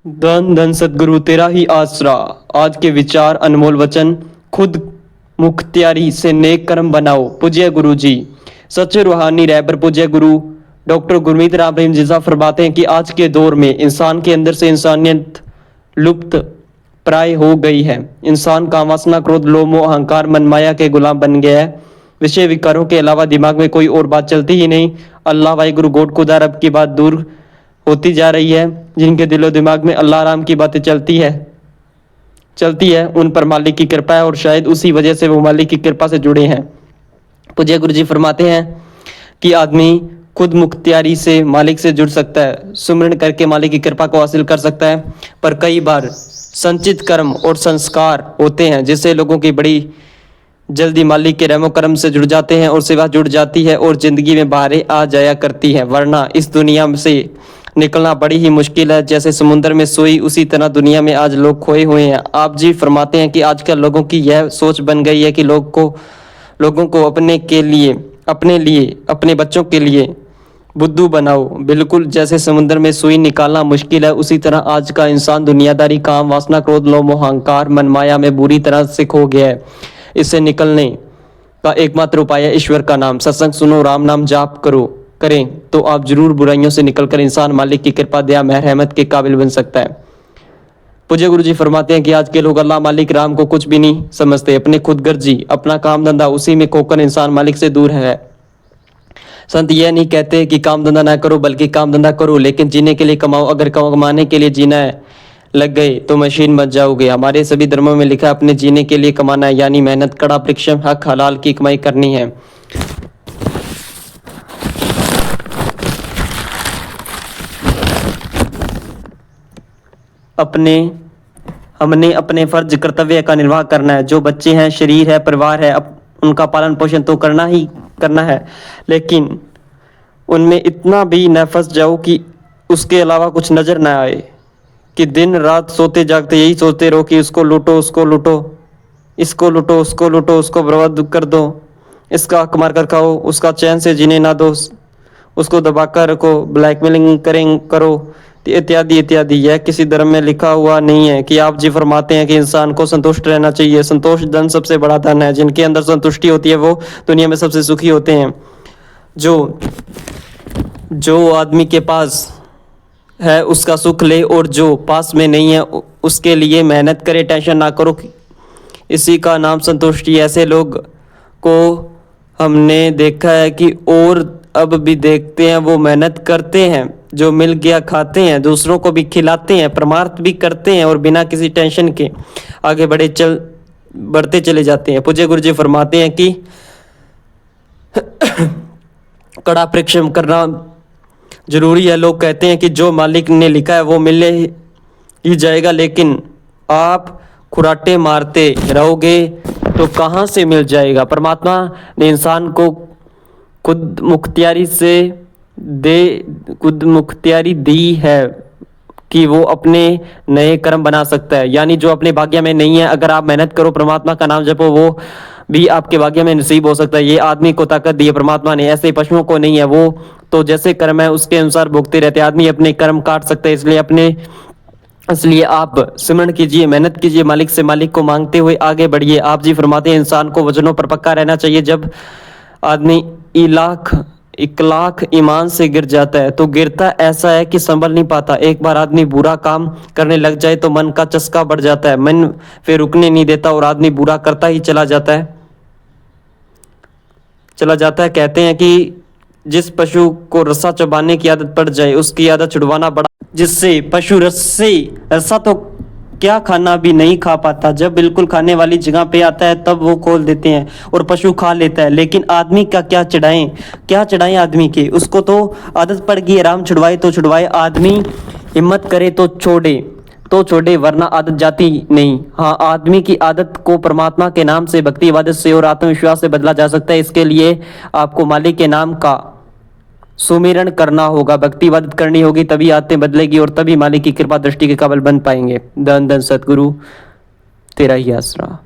धन धन सदगुरु तेरा ही आसरा। आज के विचार अनमोल वचन खुद मुख्तियारी से नेक कर्म बनाओ। पूज्य गुरु जी सच्चे रूहानी रहबर पूज्य गुरु डॉक्टर गुरमीत राम रहीम जीजा फरमाते हैं कि आज के दौर में इंसान के अंदर से इंसानियत लुप्त प्राय हो गई है। इंसान काम वासना क्रोध लोभ मोह अहंकार मनमाया के गुलाम बन गया है। विषय विकारों के अलावा दिमाग में कोई और बात चलती ही नहीं। अल्लाह वाहिगुरु गॉड खुदा रब की बात दूर होती जा रही है। जिनके दिलो दिमाग में अल्लाह राम की बातें चलती है उन पर मालिक की कृपा है और शायद उसी वजह से वो मालिक की कृपा से जुड़े हैं। पूज्य गुरु जी फरमाते हैं कि आदमी खुद मुख्तियारी से मालिक से जुड़ सकता है, सुमिरन करके मालिक की कृपा को हासिल कर सकता है। पर कई बार संचित कर्म और संस्कार होते हैं जिससे लोगों की बड़ी जल्दी मालिक के रहमो करम से जुड़ जाते हैं और सेवा जुड़ जाती है और जिंदगी में बाहरें आ जाया करती है। वरना इस दुनिया से निकलना बड़ी ही मुश्किल है। जैसे समुद्र में सुई उसी तरह दुनिया में आज लोग खोए हुए हैं। आप जी फरमाते हैं कि आजकल लोगों की यह सोच बन गई है कि लोगों को अपने लिए अपने बच्चों के लिए बुद्धू बनाओ। बिल्कुल जैसे समुद्र में सुई निकालना मुश्किल है उसी तरह आज का इंसान दुनियादारी काम वासना क्रोध लोभ मोह अहंकार मनमाया में बुरी तरह से खो गया है। इससे निकलने का एकमात्र उपाय है ईश्वर का नाम। सत्संग सुनो, राम नाम जाप करें तो आप जरूर बुराइयों से निकलकर इंसान मालिक की कृपा दया मेहर रहमत के काबिल बन सकता है। पूज्य गुरु जी फरमाते हैं कि आज के लोग अल्लाह मालिक राम को कुछ भी नहीं समझते। अपने खुद गर्जी अपना काम धंधा उसी में खोकर इंसान मालिक से दूर है। संत यह नहीं कहते कि काम धंधा ना करो बल्कि काम धंधा करो, लेकिन जीने के लिए कमाओ। अगर कमाने के लिए जीना है लग गए तो मशीन बच जाओगे। हमारे सभी धर्मों में लिखा है अपने जीने के लिए कमाना है, यानी मेहनत कड़ा परिश्रम हक हलाल की कमाई करनी है। हमने अपने फर्ज कर्तव्य का निर्वाह करना है। जो बच्चे हैं, शरीर है, परिवार है, उनका पालन पोषण तो करना ही करना है, लेकिन उनमें इतना भी न फंस जाओ कि उसके अलावा कुछ नजर ना आए, कि दिन रात सोते जागते यही सोचते रहो कि उसको लूटो इसको लूटो उसको बर्बाद कर दो, इसका हक मार कर खाओ, उसका चैन से जीने ना दो, उसको दबाकर रखो, ब्लैकमेलिंग करो इत्यादि इत्यादि। यह किसी धर्म में लिखा हुआ नहीं है कि आप जी फरमाते हैं कि इंसान को संतुष्ट रहना चाहिए। संतोष धन सबसे बड़ा धन है। जिनके अंदर संतुष्टि होती है वो दुनिया में सबसे सुखी होते हैं। जो आदमी के पास है उसका सुख ले और जो पास में नहीं है उसके लिए मेहनत करे, टेंशन ना करो। इसी का नाम संतुष्टि। ऐसे लोग को हमने देखा है कि और अब भी देखते हैं, वो मेहनत करते हैं, जो मिल गया खाते हैं, दूसरों को भी खिलाते हैं, परमार्थ भी करते हैं और बिना किसी टेंशन के आगे बढ़ते चले जाते हैं। पूज्य गुरु जी फरमाते हैं कि कड़ा परिश्रम करना जरूरी है। लोग कहते हैं कि जो मालिक ने लिखा है वो मिले ही जाएगा, लेकिन आप खुराटे मारते रहोगे तो कहाँ से मिल जाएगा। परमात्मा ने इंसान को खुद मुख्तियारी दी है कि वो अपने नए कर्म बना सकता है, यानी जो अपने भाग्य में नहीं है अगर आप मेहनत करो, परमात्मा का नाम जपो, वो भी आपके भाग्य में नसीब हो सकता है। ये आदमी को ताकत दी है परमात्मा ने, ऐसे पशुओं को नहीं है। वो तो जैसे कर्म है उसके अनुसार भोगते रहते। आदमी अपने कर्म काट सकता है, इसलिए आप सिमरन कीजिए, मेहनत कीजिए, मालिक को मांगते हुए आगे बढ़िए। आप जी फरमाते हैं इंसान को वजनों पर पक्का रहना चाहिए। जब आदमी इकलाख ईमान से गिर जाता है तो गिरता ऐसा है कि संभल नहीं पाता। एक बार आदमी बुरा काम करने लग जाए तो मन का चस्का बढ़ जाता है, मन फिर रुकने नहीं देता और आदमी बुरा करता ही चला जाता है। कहते हैं कि जिस पशु को रस्सा चबाने की आदत पड़ जाए उसकी आदत छुड़वाना बड़ा, जिससे पशु रस्सा तो क्या खाना भी नहीं खा पाता, जब बिल्कुल खाने वाली जगह पे आता है तब वो खोल देते हैं और पशु खा लेता है। लेकिन आदमी का क्या चढ़ाएं आदमी के, उसको तो आदत पड़ गई, आराम छुड़वाए तो छुड़वाए। आदमी हिम्मत करे तो छोड़े वरना आदत जाती नहीं। हाँ, आदमी की आदत को परमात्मा के नाम से, भक्ति इबादत से और आत्मविश्वास से बदला जा सकता है। इसके लिए आपको मालिक के नाम का सुमिरन करना होगा, भक्ति इबादत करनी होगी, तभी आदतें बदलेगी और तभी मालिक की कृपा दृष्टि के काबिल बन पाएंगे। धन धन सतगुरु तेरा ही आसरा।